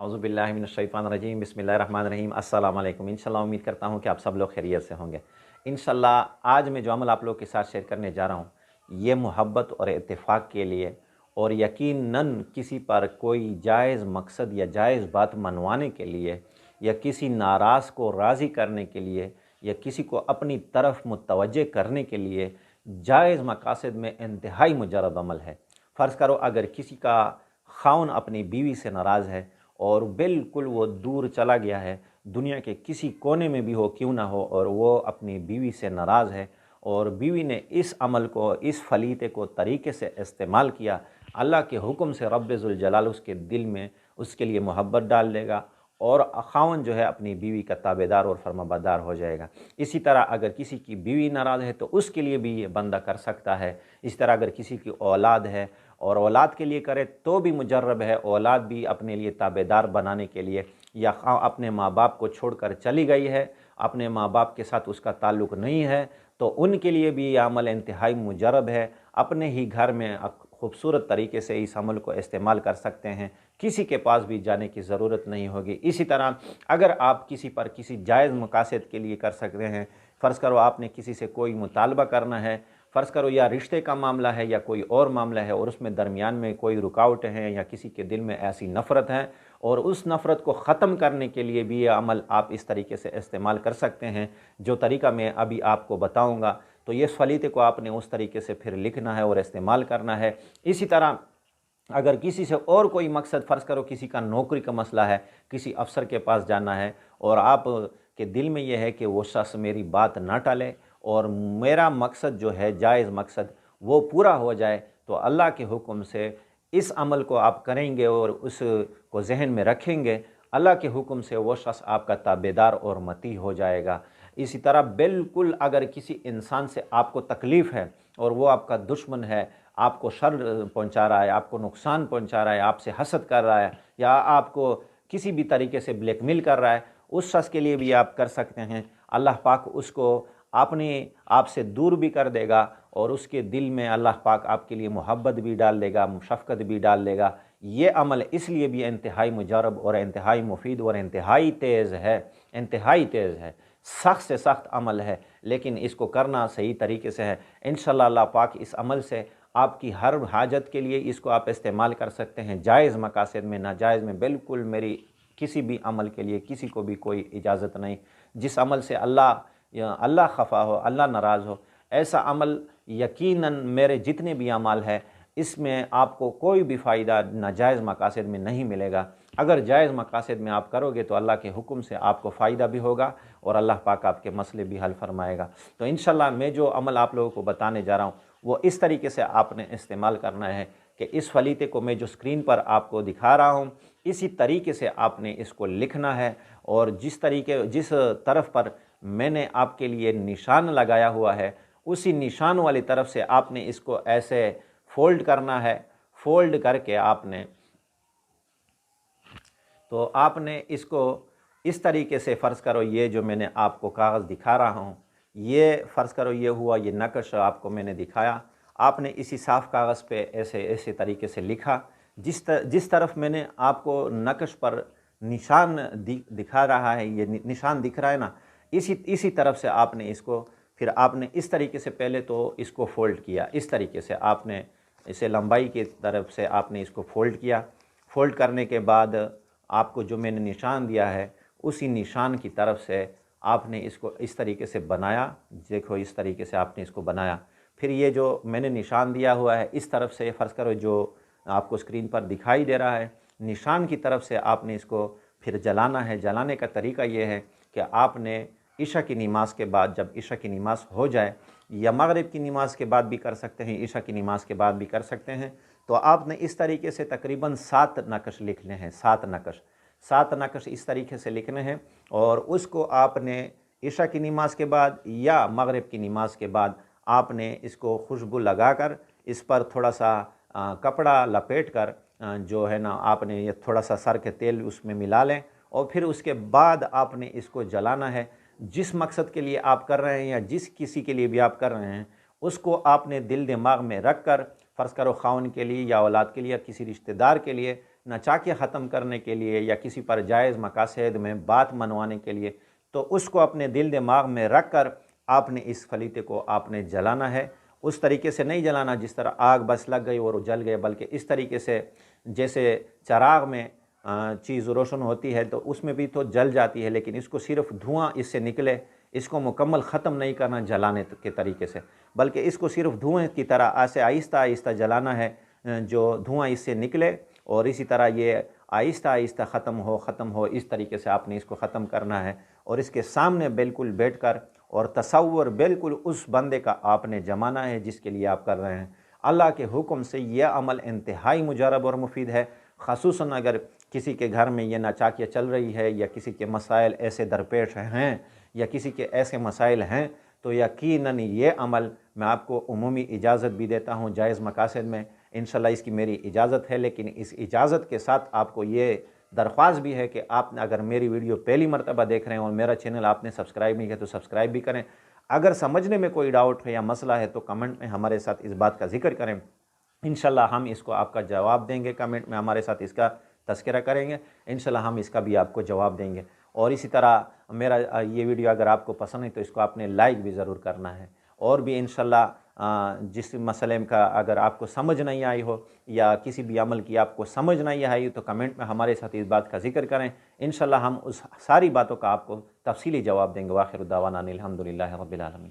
اعوذ باللہ من الشیطان الرجیم، بسم اللہ الرحمن الرحیم۔ السلام علیکم۔ انشاءاللہ امید کرتا ہوں کہ آپ سب لوگ خیریت سے ہوں گے۔ انشاءاللہ آج میں جو عمل آپ لوگوں کے ساتھ شیئر کرنے جا رہا ہوں یہ محبت اور اتفاق کے لیے، اور یقیناً کسی پر کوئی جائز مقصد یا جائز بات منوانے کے لیے، یا کسی ناراض کو راضی کرنے کے لیے، یا کسی کو اپنی طرف متوجہ کرنے کے لیے جائز مقاصد میں انتہائی مجرب عمل ہے۔ فرض کرو اگر کسی کا خاوند اپنی بیوی سے ناراض ہے اور بالکل وہ دور چلا گیا ہے، دنیا کے کسی کونے میں بھی ہو کیوں نہ ہو، اور وہ اپنی بیوی سے ناراض ہے، اور بیوی نے اس عمل کو، اس فلیتے کو طریقے سے استعمال کیا، اللہ کے حکم سے رب ذوالجلال اس کے دل میں اس کے لیے محبت ڈال دے گا، اور خاوند جو ہے اپنی بیوی کا تابعدار اور فرمانبردار ہو جائے گا۔ اسی طرح اگر کسی کی بیوی ناراض ہے تو اس کے لیے بھی یہ بندہ کر سکتا ہے۔ اس طرح اگر کسی کی اولاد ہے اور اولاد کے لیے کرے تو بھی مجرب ہے، اولاد بھی اپنے لیے تابعدار بنانے کے لیے، یا اپنے ماں باپ کو چھوڑ کر چلی گئی ہے، اپنے ماں باپ کے ساتھ اس کا تعلق نہیں ہے، تو ان کے لیے بھی یہ عمل انتہائی مجرب ہے۔ اپنے ہی گھر میں خوبصورت طریقے سے اس عمل کو استعمال کر سکتے ہیں، کسی کے پاس بھی جانے کی ضرورت نہیں ہوگی۔ اسی طرح اگر آپ کسی پر کسی جائز مقاصد کے لیے کر سکتے ہیں، فرض کرو آپ نے کسی سے کوئی مطالبہ کرنا ہے، فرض کرو یا رشتے کا معاملہ ہے یا کوئی اور معاملہ ہے، اور اس میں درمیان میں کوئی رکاوٹ ہے یا کسی کے دل میں ایسی نفرت ہے، اور اس نفرت کو ختم کرنے کے لیے بھی یہ عمل آپ اس طریقے سے استعمال کر سکتے ہیں جو طریقہ میں ابھی آپ کو بتاؤں گا۔ تو یہ فلیتے کو آپ نے اس طریقے سے پھر لکھنا ہے اور استعمال کرنا ہے۔ اسی طرح اگر کسی سے اور کوئی مقصد، فرض کرو کسی کا نوکری کا مسئلہ ہے، کسی افسر کے پاس جانا ہے، اور آپ کے دل میں یہ ہے کہ وہ شخص میری بات نہ ٹالے اور میرا مقصد جو ہے جائز مقصد وہ پورا ہو جائے، تو اللہ کے حکم سے اس عمل کو آپ کریں گے اور اس کو ذہن میں رکھیں گے، اللہ کے حکم سے وہ شخص آپ کا تابعدار اور مطیع ہو جائے گا۔ اسی طرح بالکل اگر کسی انسان سے آپ کو تکلیف ہے اور وہ آپ کا دشمن ہے، آپ کو شر پہنچا رہا ہے، آپ کو نقصان پہنچا رہا ہے، آپ سے حسد کر رہا ہے، یا آپ کو کسی بھی طریقے سے بلیک میل کر رہا ہے، اس شخص کے لیے بھی آپ کر سکتے ہیں۔ اللہ پاک اس کو آپ سے دور بھی کر دے گا، اور اس کے دل میں اللہ پاک آپ کے لیے محبت بھی ڈال دے گا، شفقت بھی ڈال دے گا۔ یہ عمل اس لیے بھی انتہائی مجرب اور انتہائی مفید اور انتہائی تیز ہے، انتہائی تیز ہے، سخت سے سخت عمل ہے، لیکن اس کو کرنا صحیح طریقے سے ہے۔ انشاءاللہ اللہ پاک اس عمل سے آپ کی ہر حاجت کے لیے اس کو آپ استعمال کر سکتے ہیں، جائز مقاصد میں، ناجائز میں بالکل میری کسی بھی عمل کے لیے کسی کو بھی کوئی اجازت نہیں۔ جس عمل سے اللہ خفا ہو، اللہ ناراض ہو، ایسا عمل یقیناً میرے جتنے بھی اعمال ہیں اس میں آپ کو کوئی بھی فائدہ ناجائز مقاصد میں نہیں ملے گا۔ اگر جائز مقاصد میں آپ کرو گے تو اللہ کے حکم سے آپ کو فائدہ بھی ہوگا اور اللہ پاک آپ کے مسئلے بھی حل فرمائے گا۔ تو انشاءاللہ میں جو عمل آپ لوگوں کو بتانے جا رہا ہوں وہ اس طریقے سے آپ نے استعمال کرنا ہے کہ اس فلیتے کو میں جو اسکرین پر آپ کو دکھا رہا ہوں اسی طریقے سے آپ نے اس کو لکھنا ہے، اور جس طرف پر میں نے آپ کے لیے نشان لگایا ہوا ہے اسی نشان والی طرف سے آپ نے اس کو ایسے فولڈ کرنا ہے۔ فولڈ کر کے آپ نے اس کو اس طریقے سے، فرض کرو یہ جو میں نے آپ کو کاغذ دکھا رہا ہوں، یہ فرض کرو یہ ہوا، یہ نقش آپ کو میں نے دکھایا، آپ نے اسی صاف کاغذ پہ ایسے طریقے سے لکھا، جس طرف میں نے آپ کو نقش پر نشان دکھا رہا ہے، یہ نشان دکھ رہا ہے نا، اسی طرف سے آپ نے اس کو، پھر آپ نے اس طریقے سے پہلے تو اس کو فولڈ کیا، اس طریقے سے آپ نے اسے لمبائی کی طرف سے آپ نے اس کو فولڈ کیا۔ فولڈ کرنے کے بعد آپ کو جو میں نے نشان دیا ہے اسی نشان کی طرف سے آپ نے اس کو اس طریقے سے بنایا، دیکھو اس طریقے سے آپ نے اس کو بنایا۔ پھر یہ جو میں نے نشان دیا ہوا ہے اس طرف سے، فرض کرو جو آپ کو اسکرین پر دکھائی دے رہا ہے، نشان کی طرف سے آپ نے اس کو پھر جلانا ہے۔ جلانے کا طریقہ یہ ہے کہ آپ نے عشاء کی نماز کے بعد، جب عشاء کی نماز ہو جائے، یا مغرب کی نماز کے بعد بھی کر سکتے ہیں، عشاء کی نماز کے بعد بھی کر سکتے ہیں، تو آپ نے اس طریقے سے تقریباً 7 نقش لکھنے ہیں، 7 نقش اس طریقے سے لکھنے ہیں، اور اس کو آپ نے عشاء کی نماز کے بعد یا مغرب کی نماز کے بعد آپ نے اس کو خوشبو لگا کر اس پر تھوڑا سا کپڑا لپیٹ کر جو ہے نا، آپ نے یہ تھوڑا سا سر کے تیل اس میں ملا لیں، اور پھر اس کے بعد آپ نے اس کو جلانا ہے۔ جس مقصد کے لیے آپ کر رہے ہیں یا جس کسی کے لیے بھی آپ کر رہے ہیں اس کو آپ نے دل دماغ میں رکھ کر، فرض کرو خاوند کے لیے یا اولاد کے لیے یا کسی رشتہ دار کے لیے، ناچاکیاں ختم کرنے کے لیے یا کسی پر جائز مقاصد میں بات منوانے کے لیے، تو اس کو اپنے دل دماغ میں رکھ کر آپ نے اس خلیتے کو آپ نے جلانا ہے۔ اس طریقے سے نہیں جلانا جس طرح آگ بس لگ گئی اور وہ جل گئے، بلکہ اس طریقے سے جیسے چراغ میں چیز روشن ہوتی ہے تو اس میں بھی تو جل جاتی ہے، لیکن اس کو صرف دھواں اس سے نکلے، اس کو مکمل ختم نہیں کرنا جلانے کے طریقے سے، بلکہ اس کو صرف دھوئیں کی طرح ایسے آہستہ آہستہ جلانا ہے، جو دھواں اس سے نکلے اور اسی طرح یہ آہستہ آہستہ ختم ہو اس طریقے سے آپ نے اس کو ختم کرنا ہے۔ اور اس کے سامنے بالکل بیٹھ کر اور تصور بالکل اس بندے کا آپ نے جمانا ہے جس کے لیے آپ کر رہے ہیں۔ اللہ کے حکم سے یہ عمل انتہائی مجرب اور مفید ہے، خصوصاً اگر کسی کے گھر میں یہ ناچاکیاں چل رہی ہے یا کسی کے مسائل ایسے درپیش ہیں یا کسی کے ایسے مسائل ہیں، تو یقیناً یہ عمل میں آپ کو عمومی اجازت بھی دیتا ہوں جائز مقاصد میں، انشاءاللہ اس کی میری اجازت ہے، لیکن اس اجازت کے ساتھ آپ کو یہ درخواست بھی ہے کہ آپ نے اگر میری ویڈیو پہلی مرتبہ دیکھ رہے ہیں اور میرا چینل آپ نے سبسکرائب نہیں کیا تو سبسکرائب بھی کریں۔ اگر سمجھنے میں کوئی ڈاؤٹ ہے یا مسئلہ ہے تو کمنٹ میں ہمارے ساتھ اس بات کا ذکر کریں، انشاءاللہ ہم اس کو آپ کا جواب دیں گے، کمنٹ میں ہمارے ساتھ اس کا تذکرہ کریں گے، انشاءاللہ ہم اس کا بھی آپ کو جواب دیں گے۔ اور اسی طرح میرا یہ ویڈیو اگر آپ کو پسند ہے تو اس کو آپ نے لائک بھی ضرور کرنا ہے، اور بھی انشاءاللہ جس مسئلے کا اگر آپ کو سمجھ نہیں آئی ہو یا کسی بھی عمل کی آپ کو سمجھ نہیں آئی تو کمنٹ میں ہمارے ساتھ اس بات کا ذکر کریں، انشاءاللہ ہم اس ساری باتوں کا آپ کو تفصیلی جواب دیں گے۔ وآخر دعوانا ان الحمدللہ رب العالمین۔